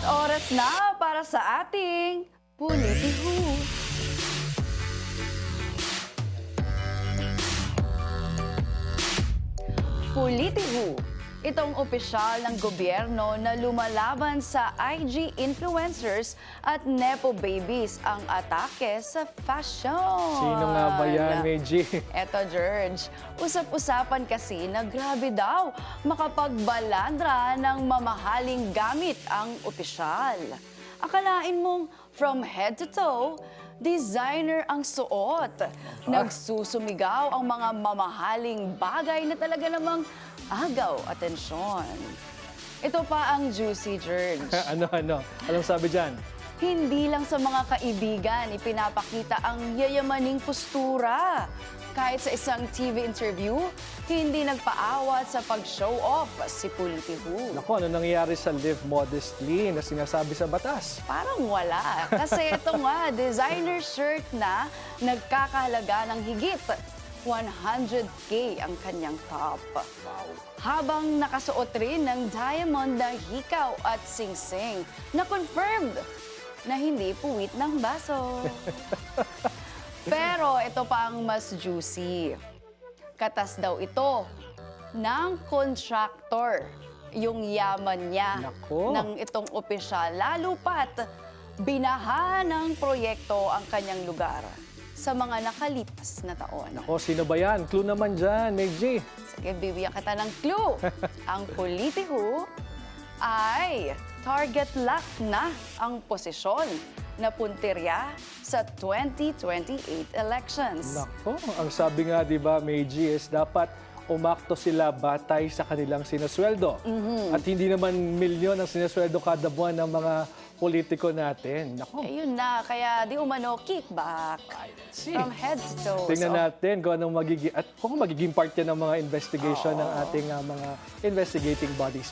oras na para sa ating Politiho. Politiho. Itong opisyal ng gobyerno na lumalaban sa IG influencers at Nepo babies ang atake sa fashion. Sino nga ba yan, Meiji? Eto, George. Usap-usapan kasi na grabe daw makapagbalandra ng mamahaling gamit ang opisyal. Akalain mong from head to toe, designer ang suot. Nagsusumigaw ang mga mamahaling bagay na talaga namang agaw atensyon. Ito pa ang juicy, George. Ano? Anong sabi dyan? Hindi lang sa mga kaibigan ipinapakita ang yayamaning postura. Kahit sa isang TV interview, hindi nagpaawat sa pag-show off si Politiho. Naku, ano nangyayari sa live modestly na sinasabi sa batas? Parang wala. Kasi ito nga, designer shirt na nagkakahalaga ng higit 100K ang kanyang top. Habang nakasuot rin ng diamond na hikaw at singsing na confirmed na hindi puwit ng baso. Pero ito pa ang mas juicy. Katas daw ito ng contractor yung yaman niya. Nako. Ng itong opisyal. Lalo pat, binaha ng proyekto ang kanyang lugar sa mga nakalipas na taon. Nako, sino ba yan? Clue naman dyan, Meiji. Sige, bibigyan kita ng clue. Ang Politiho ay target lock na ang posisyon na puntirya sa 2028 elections. Nako, ang sabi nga, di ba, Meiji, is dapat umakto sila batay sa kanilang sinasweldo. At hindi naman milyon ang sinasweldo kada buwan ng mga politiko natin. Nako. Ayun na, kaya di umano kickback see. from head to toe. Tingnan natin kung anong magiging, at kung magiging part yan ng mga investigation ng ating mga investigating bodies.